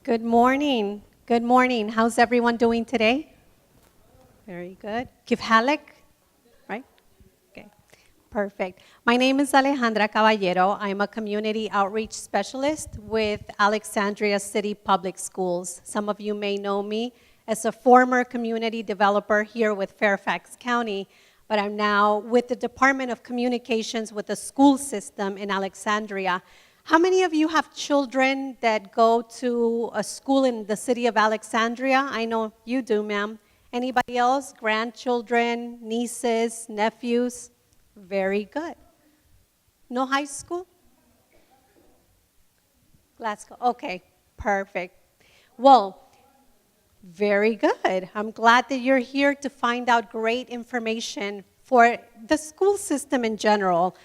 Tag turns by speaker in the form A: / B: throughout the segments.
A: Good morning. Good morning. How's everyone doing today? Very good. Kif Halek, right? Okay, perfect. My name is Alejandra Caballero. I'm a community outreach specialist with Alexandria City Public Schools. Some of you may know me as a former community developer here with Fairfax County, but I'm now with the Department of Communications with the school system in Alexandria. How many of you have children that go to a school in the city of Alexandria? I know you do, ma'am. Anybody else? Grandchildren, nieces, nephews? Very good. No high school? Glasgow. Okay, perfect. Well, very good. I'm glad that you're here to find out great information for the school system in general.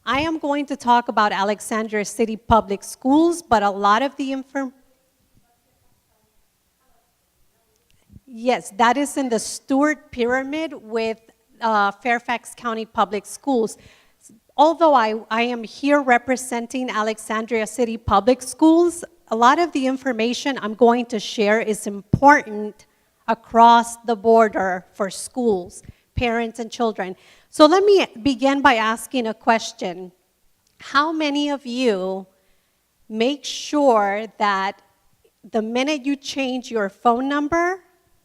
A: I am going to talk about Alexandria City Public Schools, but a lot of the Yes, that is in the Stewart Pyramid with Fairfax County Public Schools. Although I am here representing Alexandria City Public Schools, a lot of the information I'm going to share is important across the border for schools, parents, and children. So let me begin by asking a question. How many of you make sure that the minute you change your phone number,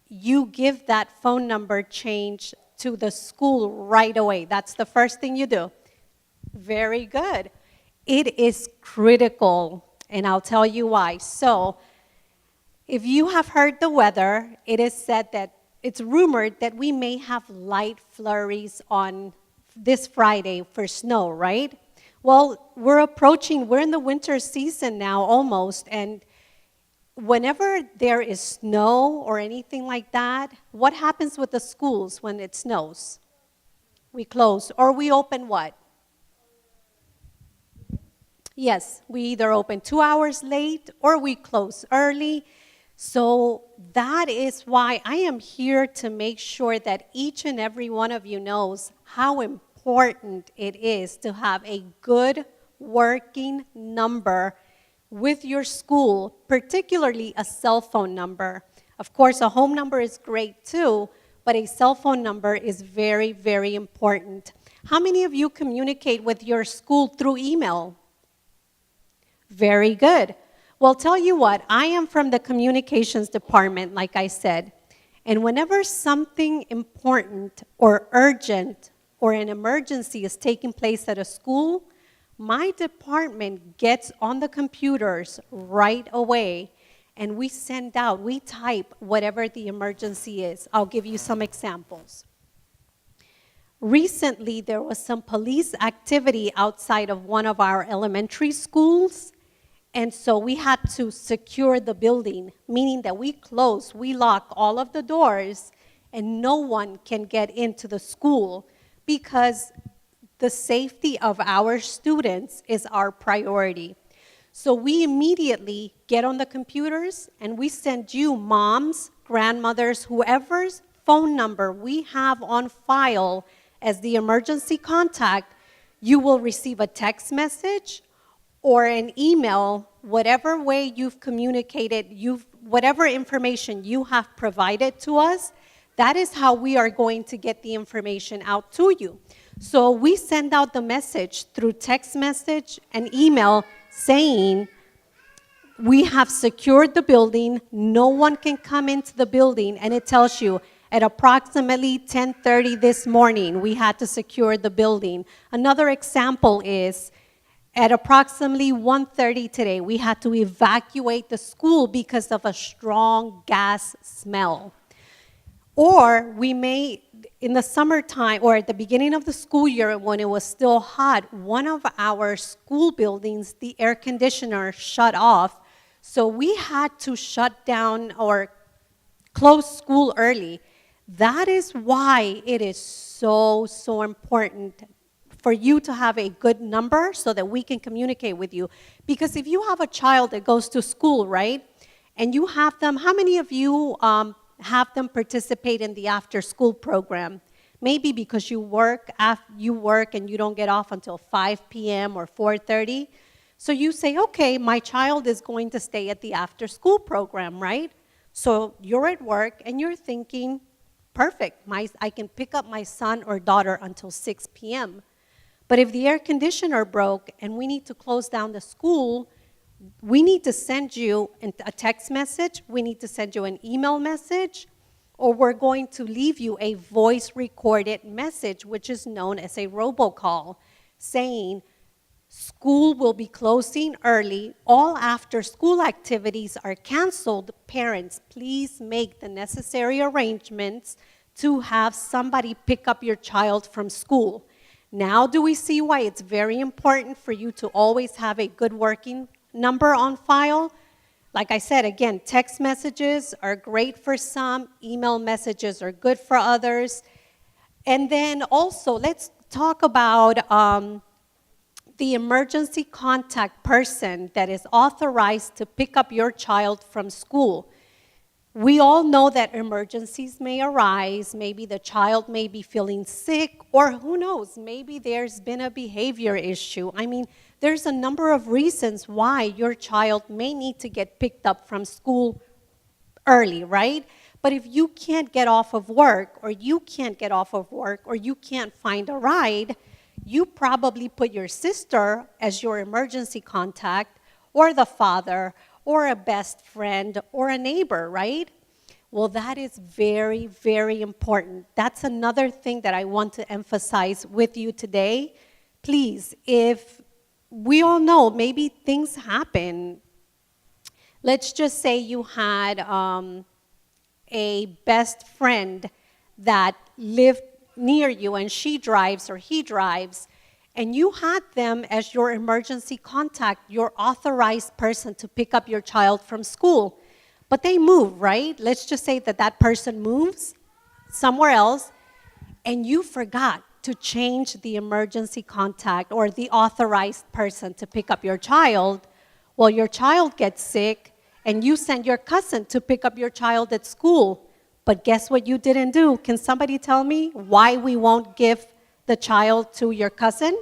A: you give that phone number change to the school right away? That's the first thing you do. Very good. It is critical, and I'll tell you why. So, if you have heard the weather, it is said that it's rumored that we may have light flurries on this Friday for snow, right? Well, we're in the winter season now almost, and whenever there is snow or anything like that, what happens with the schools when it snows? We close, or we open what? Yes, we either open 2 hours late or we close early. So that is why I am here to make sure that each and every one of you knows how important it is to have a good working number with your school, particularly a cell phone number. Of course, a home number is great too, but a cell phone number is very, very important. How many of you communicate with your school through email? Very good. Well, tell you what, I am from the communications department, like I said, and whenever something important or urgent or an emergency is taking place at a school, my department gets on the computers right away, and we type whatever the emergency is. I'll give you some examples. Recently, there was some police activity outside of one of our elementary schools, and so we had to secure the building, meaning that we lock all of the doors, and no one can get into the school because the safety of our students is our priority. So we immediately get on the computers and we send you moms, grandmothers, whoever's phone number we have on file as the emergency contact. You will receive a text message or an email, whatever way you've communicated, whatever information you have provided to us, that is how we are going to get the information out to you. So we send out the message through text message and email saying, we have secured the building, no one can come into the building, and it tells you at approximately 10:30 this morning, we had to secure the building. Another example is, at approximately 1:30 today, we had to evacuate the school because of a strong gas smell. Or we may, in the summertime or at the beginning of the school year when it was still hot, one of our school buildings, the air conditioner shut off. So we had to shut down or close school early. That is why it is so important for you to have a good number so that we can communicate with you. Because if you have a child that goes to school, right, and you have them, how many of you have them participate in the after-school program? Maybe because you work and you don't get off until 5 p.m. or 4:30. So you say, okay, my child is going to stay at the after-school program, right? So you're at work and you're thinking, perfect, I can pick up my son or daughter until 6 p.m. But if the air conditioner broke and we need to close down the school, we need to send you a text message, we need to send you an email message, or we're going to leave you a voice recorded message, which is known as a robocall, saying, school will be closing early, all after school activities are canceled. Parents, please make the necessary arrangements to have somebody pick up your child from school. Now do we see why it's very important for you to always have a good working number on file? Like I said, again, text messages are great for some, email messages are good for others. And then also, let's talk about the emergency contact person that is authorized to pick up your child from school. We all know that emergencies may arise. Maybe the child may be feeling sick, or who knows, maybe there's been a behavior issue. I mean, there's a number of reasons why your child may need to get picked up from school early, right? But if you can't get off of work, or you can't get off of work, or you can't find a ride, you probably put your sister as your emergency contact, or the father, or a best friend, or a neighbor, right? Well, that is very, very important. That's another thing that I want to emphasize with you today. Please, if we all know maybe things happen. Let's just say you had a best friend that lived near you and she drives or he drives, and you had them as your emergency contact, your authorized person to pick up your child from school. But they move, right? Let's just say that that person moves somewhere else, and you forgot to change the emergency contact or the authorized person to pick up your child. Well, your child gets sick, and you send your cousin to pick up your child at school. But guess what you didn't do? Can somebody tell me why we won't give the child to your cousin?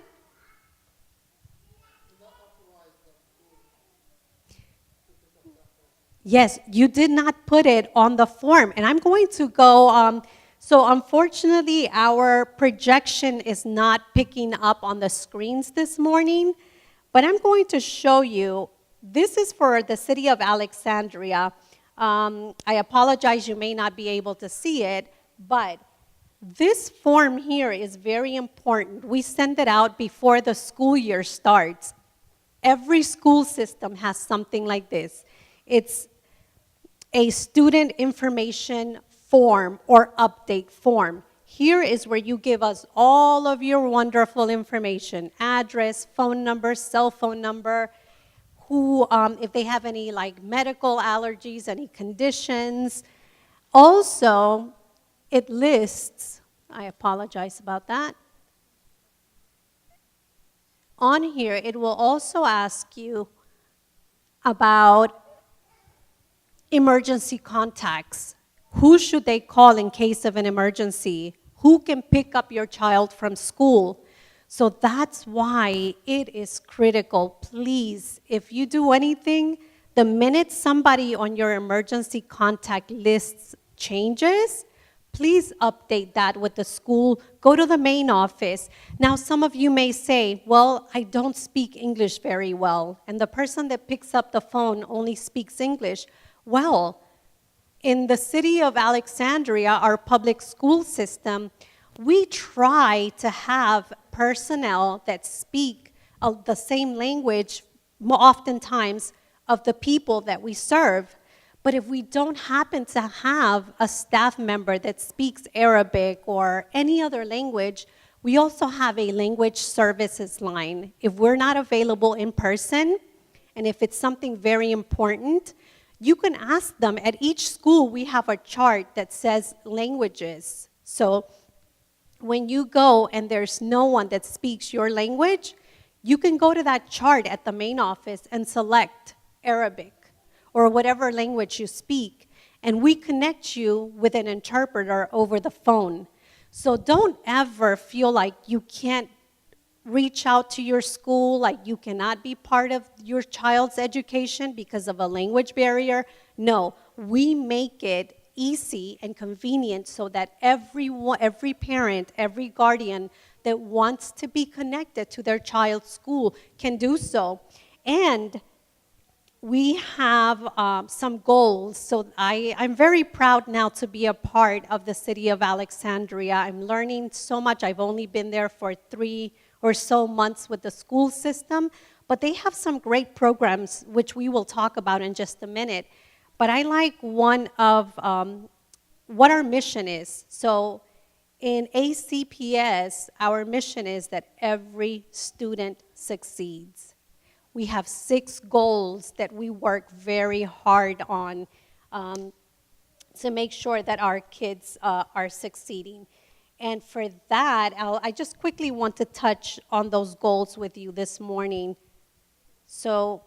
A: Yes, you did not put it on the form. And I'm going to go, so unfortunately our projection is not picking up on the screens this morning, but I'm going to show you, this is for the city of Alexandria. I apologize, you may not be able to see it, but this form here is very important. We send it out before the school year starts. Every school system has something like this. It's a student information form or update form. Here is where you give us all of your wonderful information: address, phone number, cell phone number, who, if they have any like medical allergies, any conditions. Also, it lists, I apologize about that. On here, it will also ask you about emergency contacts. Who should they call in case of an emergency? Who can pick up your child from school? So that's why it is critical. Please, if you do anything, the minute somebody on your emergency contact list changes, please update that with the school. Go to the main office. Now, some of you may say, well, I don't speak English very well, and the person that picks up the phone only speaks English. Well, in the city of Alexandria, our public school system, we try to have personnel that speak the same language oftentimes of the people that we serve. But if we don't happen to have a staff member that speaks Arabic or any other language, we also have a language services line. If we're not available in person, and if it's something very important, you can ask them. At each school, we have a chart that says languages. So when you go and there's no one that speaks your language, you can go to that chart at the main office and select Arabic or whatever language you speak, and we connect you with an interpreter over the phone. So don't ever feel like you can't reach out to your school like you cannot be part of your child's education because of a language barrier. No, we make it easy and convenient so that every parent, every guardian that wants to be connected to their child's school can do so. And we have some goals. So I'm very proud now to be a part of the city of Alexandria. I'm learning so much. I've only been there for 3 or so months with the school system, but they have some great programs, which we will talk about in just a minute. But I like one of what our mission is. So in ACPS, our mission is that every student succeeds. We have 6 goals that we work very hard on to make sure that our kids are succeeding. And for that, I just quickly want to touch on those goals with you this morning. So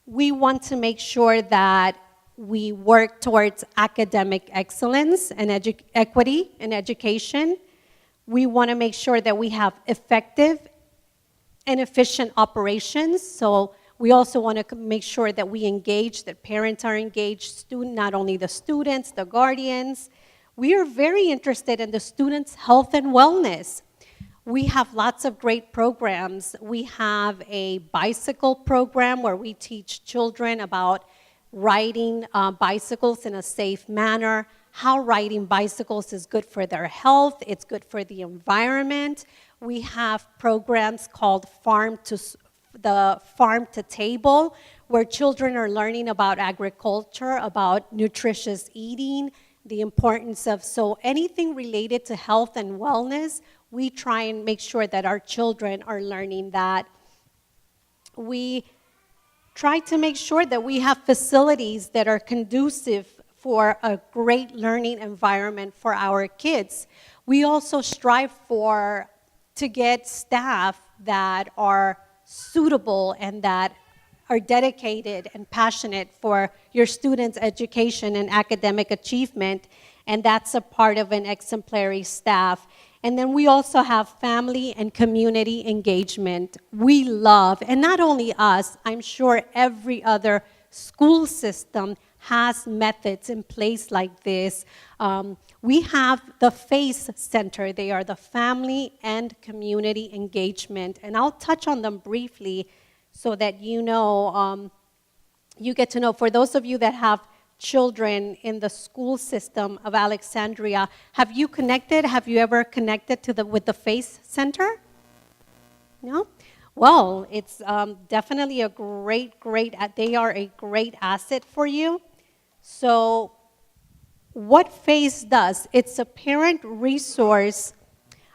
A: we want to make sure that we work towards academic excellence and equity in education. We want to make sure that we have effective and efficient operations. So we also want to make sure that we engage, that parents are engaged, not only the students, the guardians. We are very interested in the students' health and wellness. We have lots of great programs. We have a bicycle program where we teach children about riding bicycles in a safe manner, how riding bicycles is good for their health, it's good for the environment. We have programs called Farm to Table, where children are learning about agriculture, about nutritious eating, the importance of, so anything related to health and wellness, we try and make sure that our children are learning that. We try to make sure that we have facilities that are conducive for a great learning environment for our kids. We also strive to get staff that are suitable and that are dedicated and passionate for your students' education and academic achievement, and that's a part of an exemplary staff. And then we also have family and community engagement. We love, and not only us, I'm sure every other school system has methods in place like this. We have the FACE Center. They are the Family and Community Engagement, and I'll touch on them briefly so that you know, you get to know. For those of you that have children in the school system of Alexandria, have you ever connected with the FACE Center? No? Well, it's definitely a they are a great asset for you. So what FACE does, it's a parent resource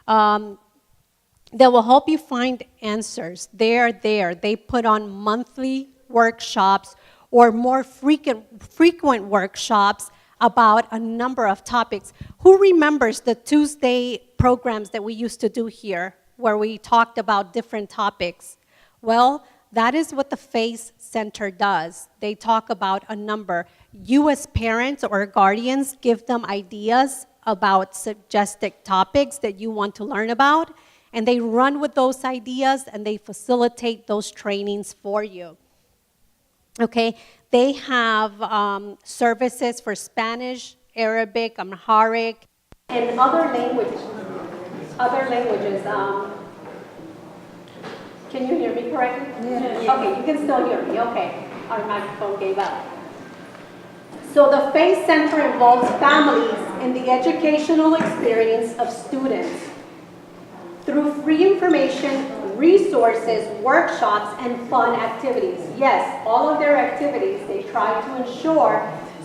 A: that will help you find answers. They are there. They put on monthly workshops or more frequent workshops about a number of topics. Who remembers the Tuesday programs that we used to do here where we talked about different topics? Well, that is what the FACE Center does. They talk about a number. You as parents or guardians give them ideas about suggested topics that you want to learn about, and they run with those ideas and they facilitate those trainings for you. Okay, they have services for Spanish, Arabic, Amharic, and other languages. Can you hear me correctly? Yeah. Okay, you can still hear me. Okay, our microphone gave up. So the FACE Center involves families in the educational experience of students through free information, resources, workshops, and fun activities. Yes, all of their activities they try to ensure,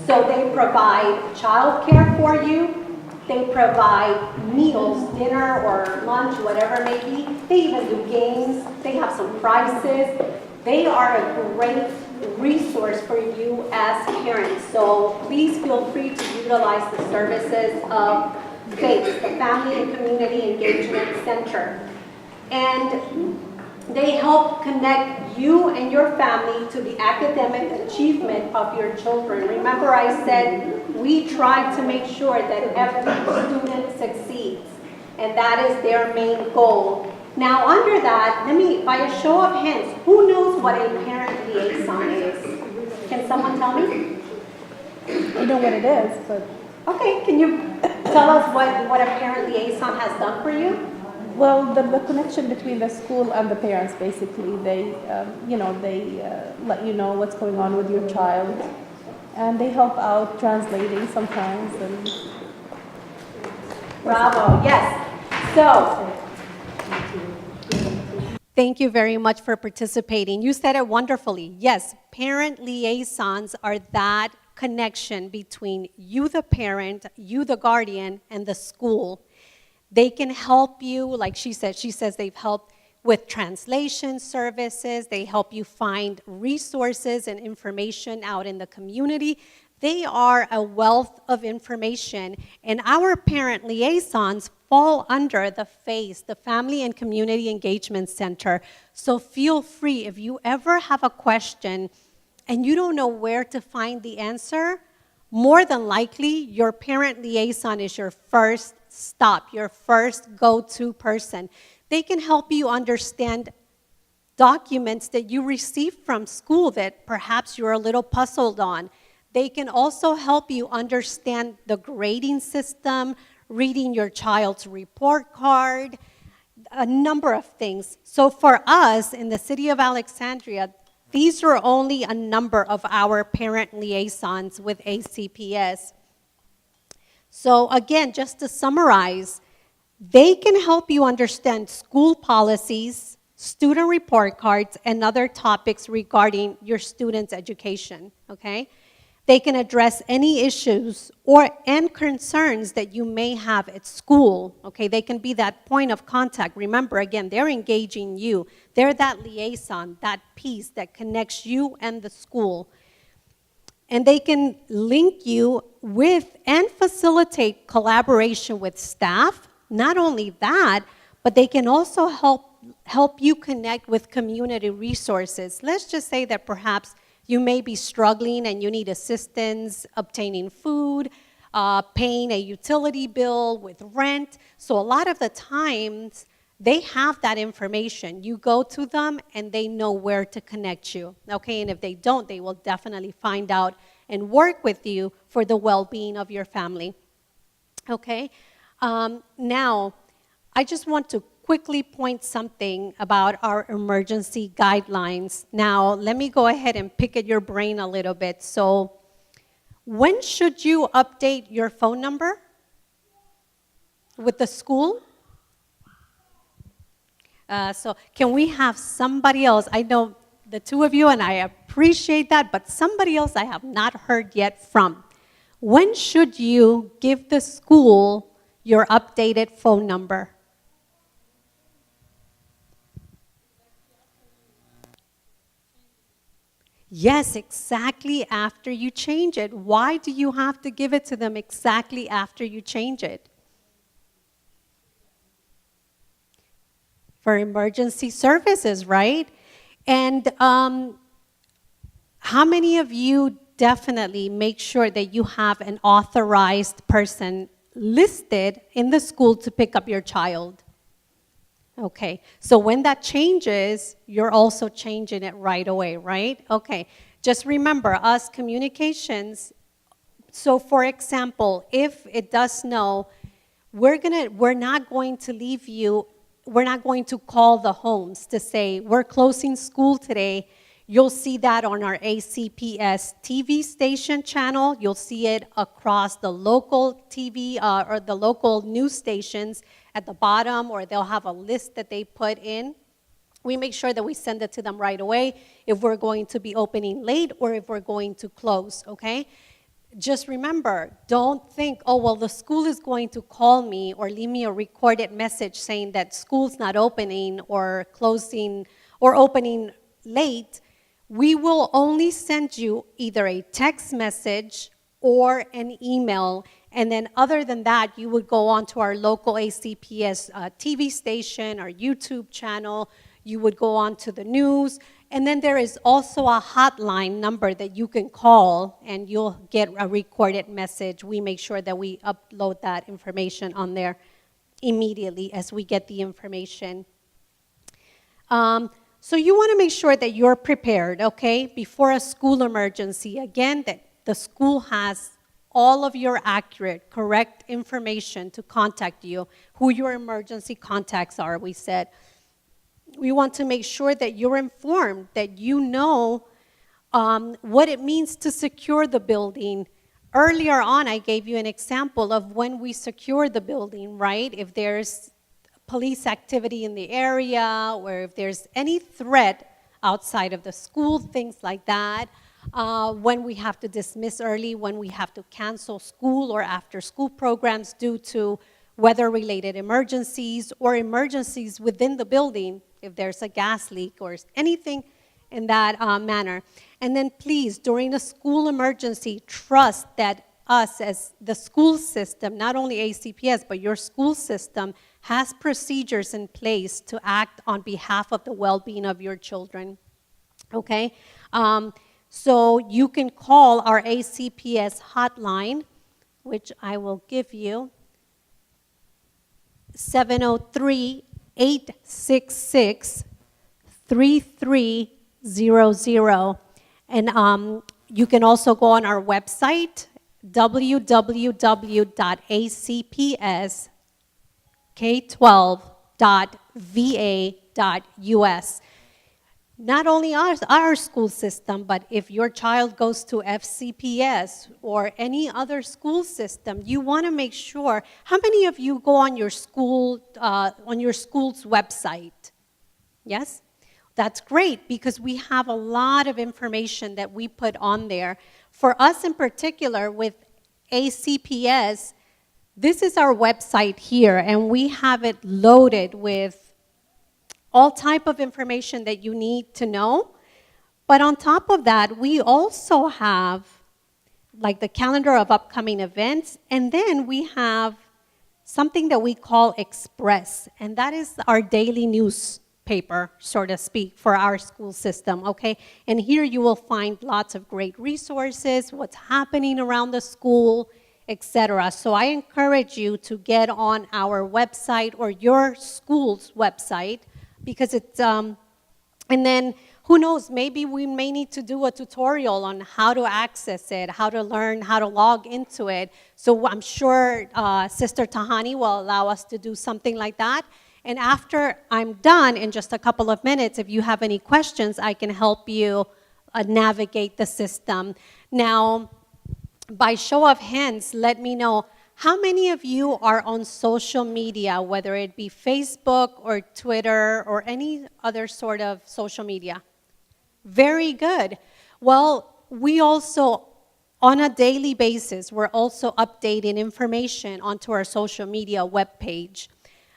A: so they provide childcare for you, they provide meals, dinner or lunch, whatever it may be. They even do games, they have some prizes. They are a great resource for you as parents, so please feel free to utilize the services of FACE, the Family and Community Engagement Center. And they help connect you and your family to the academic achievement of your children. Remember I said we try to make sure that every student succeeds, and that is their main goal. Now, under that, by a show of hands, who knows what a parent liaison is? Can someone tell me?
B: I know what it is, but
A: Okay, can you tell us what a parent liaison has done for you?
B: well, the connection between the school and the parents, basically, they let you know what's going on with your child, and they help out translating sometimes. And
A: Bravo, yes. So, thank you very much for participating. You said it wonderfully. Yes, parent liaisons are that connection between you, the parent, you, the guardian, and the school. They can help you, like she says they've helped with translation services. They help you find resources and information out in the community. They are a wealth of information, and our parent liaisons fall under the FACE, the Family and Community Engagement Center. So feel free, if you ever have a question and you don't know where to find the answer, more than likely, your parent liaison is your first stop, your first go-to person. They can help you understand documents that you receive from school that perhaps you're a little puzzled on. They can also help you understand the grading system, reading your child's report card, a number of things. So for us in the city of Alexandria, these are only a number of our parent liaisons with ACPS. So again, just to summarize, they can help you understand school policies, student report cards, and other topics regarding your student's education, okay? They can address any issues and concerns that you may have at school, okay? They can be that point of contact. Remember, again, they're engaging you. They're that liaison, that piece that connects you and the school. And they can link you with and facilitate collaboration with staff. Not only that, but they can also help you connect with community resources. Let's just say that perhaps you may be struggling and you need assistance obtaining food, paying a utility bill with rent. So a lot of the times, they have that information. You go to them and they know where to connect you, okay? And if they don't, they will definitely find out and work with you for the well-being of your family, okay? Now, I just want to quickly point something about our emergency guidelines. Now, let me go ahead and pick at your brain a little bit. So, when should you update your phone number with the school? So can we have somebody else? I know the two of you, and I appreciate that, but somebody else I have not heard yet from. When should you give the school your updated phone number? Yes, exactly after you change it. Why do you have to give it to them exactly after you change it? For emergency services, right? And how many of you definitely make sure that you have an authorized person listed in the school to pick up your child? Okay, so when that changes, you're also changing it right away, right? Okay, just remember, us communications, so for example, if it does snow, we're not going to leave you, we're not going to call the homes to say, we're closing school today. You'll see that on our ACPS TV station channel. You'll see it across the local TV or the local news stations at the bottom, or they'll have a list that they put in. We make sure that we send it to them right away if we're going to be opening late or if we're going to close, okay? Just remember, don't think, oh, well, the school is going to call me or leave me a recorded message saying that school's not opening or closing or opening late. We will only send you either a text message or an email, and then other than that, you would go on to our local ACPS TV station, our YouTube channel, you would go on to the news, and then there is also a hotline number that you can call and you'll get a recorded message. We make sure that we upload that information on there immediately as we get the information. So you want to make sure that you're prepared, okay, before a school emergency. Again, that the school has all of your accurate, correct information to contact you, who your emergency contacts are, we said. We want to make sure that you're informed, that you know what it means to secure the building. Earlier on, I gave you an example of when we secure the building, right? If there's police activity in the area, or if there's any threat outside of the school, things like that, when we have to dismiss early, when we have to cancel school or after school programs due to weather-related emergencies or emergencies within the building, if there's a gas leak or anything in that manner. And then please, during a school emergency, trust that us as the school system, not only ACPS, but your school system, has procedures in place to act on behalf of the well-being of your children, okay? So you can call our ACPS hotline, which I will give you, 703-866-3300. And you can also go on our website, www.acpsk12.va.us. Not only our school system, but if your child goes to FCPS or any other school system, you want to make sure. How many of you go on your school's website? Yes? That's great, because we have a lot of information that we put on there. For us in particular, with ACPS, this is our website here, and we have it loaded with all type of information that you need to know. But on top of that, we also have like the calendar of upcoming events, and then we have something that we call Express, and that is our daily newspaper, so to speak, for our school system, okay? And here you will find lots of great resources, what's happening around the school, etc. So I encourage you to get on our website or your school's website, because it's, and then who knows, maybe we may need to do a tutorial on how to access it, how to learn, how to log into it. So I'm sure Sister Tahani will allow us to do something like that. And after I'm done, in just a couple of minutes, if you have any questions, I can help you navigate the system. Now, by show of hands, let me know, how many of you are on social media, whether it be Facebook or Twitter or any other sort of social media? Very good. Well, we also, on a daily basis, we're also updating information onto our social media webpage.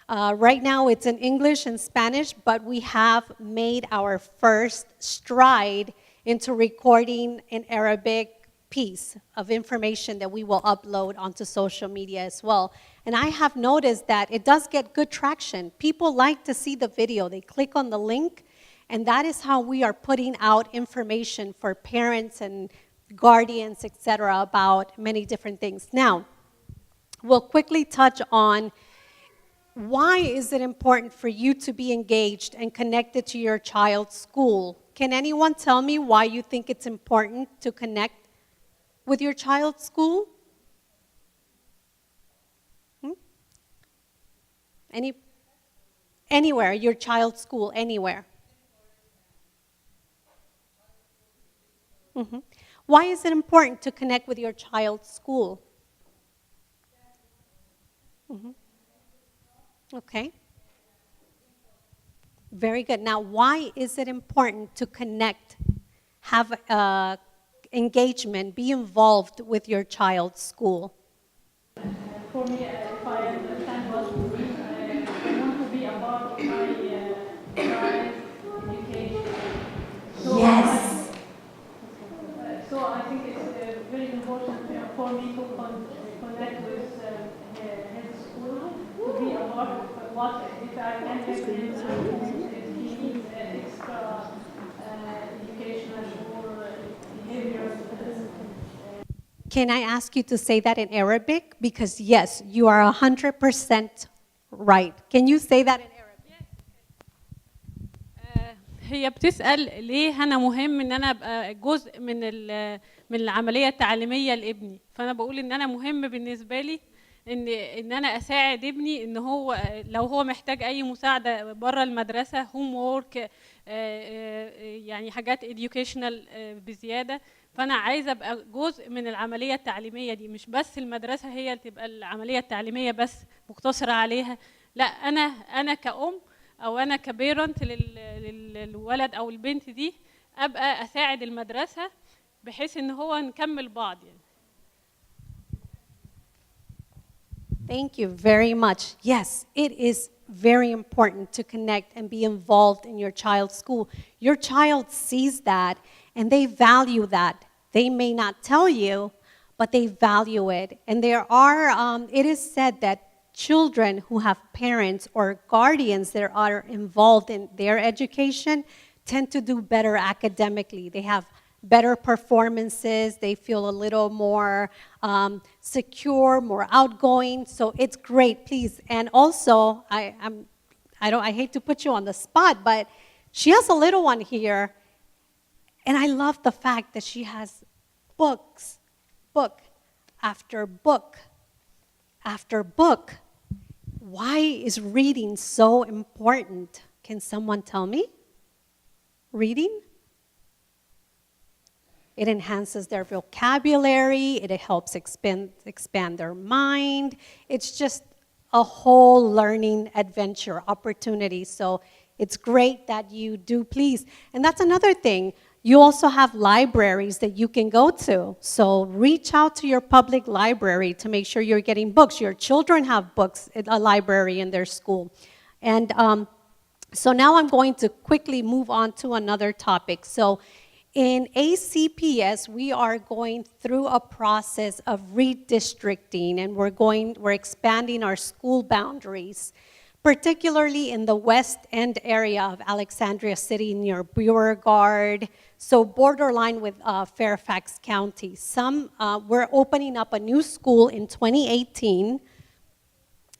A: Right now it's in English and Spanish, but we have made our first stride into recording an Arabic piece of information that we will upload onto social media as well. And I have noticed that it does get good traction. People like to see the video. They click on the link, and that is how we are putting out information for parents and guardians, etc., about many different things. Now, we'll quickly touch on why is it important for you to be engaged and connected to your child's school. Can anyone tell me why you think it's important to connect with your child's school? Anywhere, your child's school, anywhere. Why is it important to connect with your child's school? Okay. Very good. Now, why is it important to connect, have engagement, be involved with your child's school?
B: For me, if I understand what you mean, I want to be a part of my child's education. So
A: Yes.
B: So I think it's very important for me to connect with his school, to be a part of what, if I can help him, if he needs extra educational or behavioral.
A: Can I ask you to say that in Arabic? Because yes, you are 100% right. Can you say that in Arabic?
C: هي بتسأل ليه أنا مهم إن أنا أبقى جزء من العملية التعليمية لابني، فأنا بقول إن أنا مهم بالنسبة لي إن أنا أساعد ابني إن هو لو هو محتاج أي مساعدة بره المدرسة، هوم وورك، يعني حاجات educational بزيادة، فأنا عايزة أبقى جزء من العملية التعليمية دي، مش بس المدرسة هي اللي تبقى العملية التعليمية بس مقتصرة عليها، لا أنا كأم او انا كبيرنت للولد او البنت دي ابقى اساعد المدرسه بحيث ان هو نكمل بعض يعني.
A: Thank you very much. Yes, it is very important to connect and be involved in your child's school. Your child sees that and they value that. They may not tell you, but they value it. And there are, it is said that children who have parents or guardians that are involved in their education tend to do better academically. They have better performances, they feel a little more secure, more outgoing, so it's great, please. And also, I hate to put you on the spot, but she has a little one here, and I love the fact that she has books, book after book after book. Why is reading so important? Can someone tell me? Reading? It enhances their vocabulary, it helps expand their mind. It's just a whole learning adventure opportunity. So it's great that you do, please. And that's another thing. You also have libraries that you can go to. So reach out to your public library to make sure you're getting books. Your children have books at a library in their school. And so now I'm going to quickly move on to another topic. So in ACPS, we are going through a process of redistricting, and we're expanding our school boundaries, particularly in the West End area of Alexandria City near Beauregard, so borderline with Fairfax County. We're opening up a new school in 2018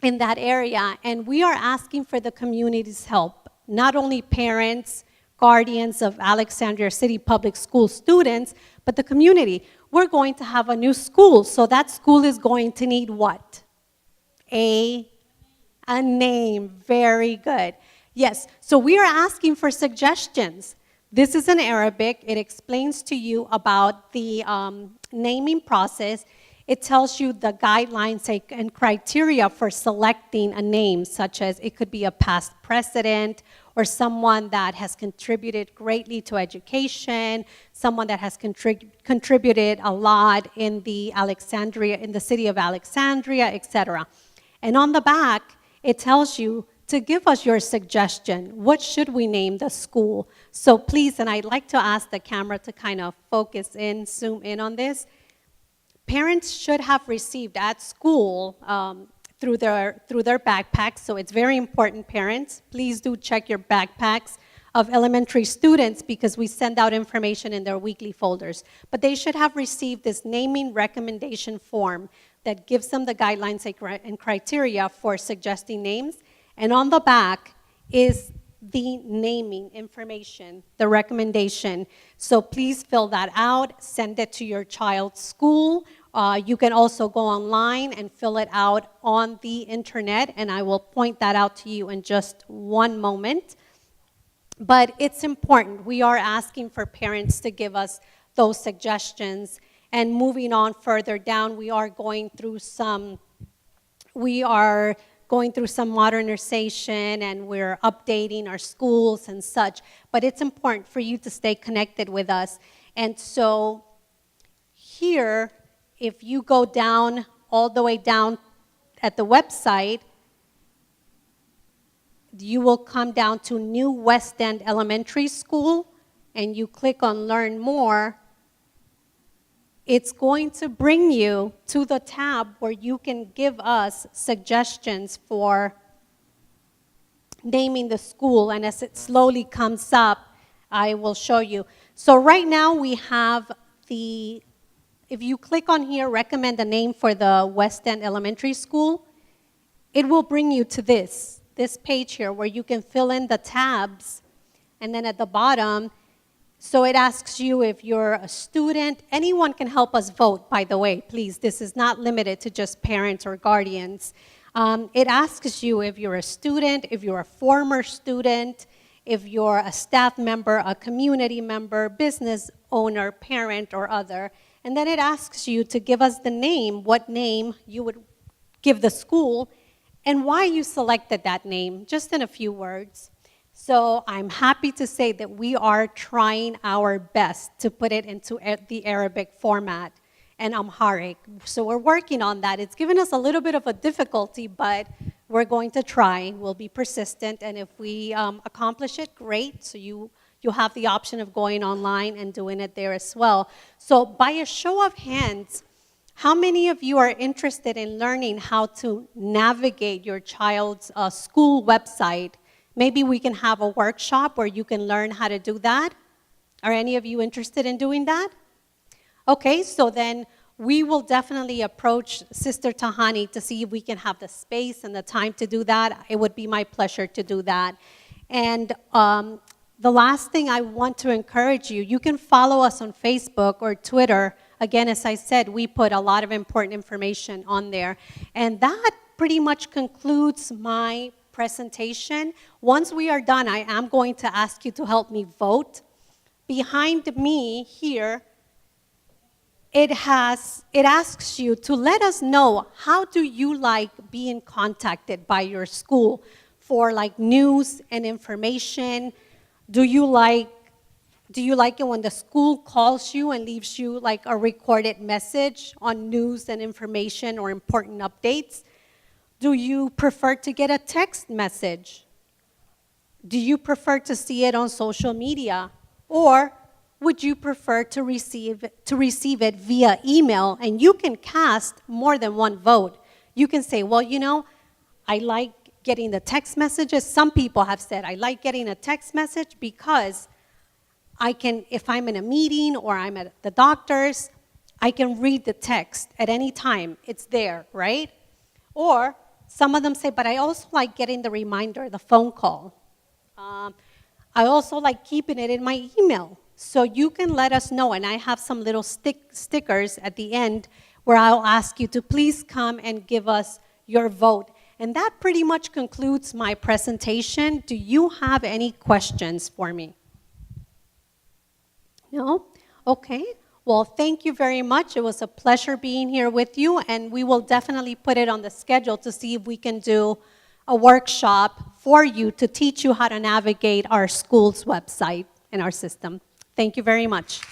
A: in that area, and we are asking for the community's help, not only parents, guardians of Alexandria City Public School students, but the community. We're going to have a new school, so that school is going to need what? A name. Very good. Yes, so we are asking for suggestions. This is in Arabic. It explains to you about the naming process. It tells you the guidelines and criteria for selecting a name, such as it could be a past president, or someone that has contributed greatly to education, someone that has contributed a lot in the city of Alexandria, etc. And on the back, it tells you to give us your suggestion. What should we name the school? So please, and I'd like to ask the camera to kind of focus in, zoom in on this. Parents should have received at school through their backpacks, so it's very important, parents. Please do check your backpacks of elementary students because we send out information in their weekly folders. But they should have received this naming recommendation form that gives them the guidelines and criteria for suggesting names. And on the back is the naming information, the recommendation. So please fill that out, send it to your child's school. You can also go online and fill it out on the internet, and I will point that out to you in just one moment. But it's important. We are asking for parents to give us those suggestions. And moving on further down, we are going through some modernization, and we're updating our schools and such. But it's important for you to stay connected with us. And so here, if you go down, all the way down at the website, you will come down to New West End Elementary School, and you click on Learn More. It's going to bring you to the tab where you can give us suggestions for naming the school, and as it slowly comes up, I will show you. So right now we have if you click on here, recommend a name for the West End Elementary School, it will bring you to this page here where you can fill in the tabs And then at the bottom, so it asks you if you're a student. Anyone can help us vote, by the way, please. This is not limited to just parents or guardians. It asks you if you're a student, if you're a former student, if you're a staff member, a community member, business owner, parent, or other. And then it asks you to give us the name, what name you would give the school, and why you selected that name, just in a few words. So I'm happy to say that we are trying our best to put it into the Arabic format and Amharic. So we're working on that. It's given us a little bit of a difficulty, but we're going to try. We'll be persistent, and if we accomplish it, great. So you have the option of going online and doing it there as well. So by a show of hands, how many of you are interested in learning how to navigate your child's school website? Maybe we can have a workshop where you can learn how to do that. Are any of you interested in doing that? Okay, so then we will definitely approach Sister Tahani to see if we can have the space and the time to do that. It would be my pleasure to do that. And the last thing I want to encourage you, you can follow us on Facebook or Twitter. Again, as I said, we put a lot of important information on there. And that pretty much concludes my presentation. Once we are done, I am going to ask you to help me vote. Behind me here, it asks you to let us know, how do you like being contacted by your school for like news and information? Do you like it when the school calls you and leaves you like a recorded message on news and information or important updates? Do you prefer to get a text message? Do you prefer to see it on social media? Or would you prefer to receive it via email? And you can cast more than one vote. You can say, well, you know, I like getting the text messages. Some people have said, I like getting a text message because I can, if I'm in a meeting or I'm at the doctor's, I can read the text at any time. It's there, right? Or some of them say, but I also like getting the reminder, the phone call. I also like keeping it in my email. So you can let us know, and I have some little stickers at the end where I'll ask you to please come and give us your vote. And that pretty much concludes my presentation. Do you have any questions for me? No? Okay. Well, thank you very much. It was a pleasure being here with you, and we will definitely put it on the schedule to see if we can do a workshop for you to teach you how to navigate our school's website and our system. Thank you very much.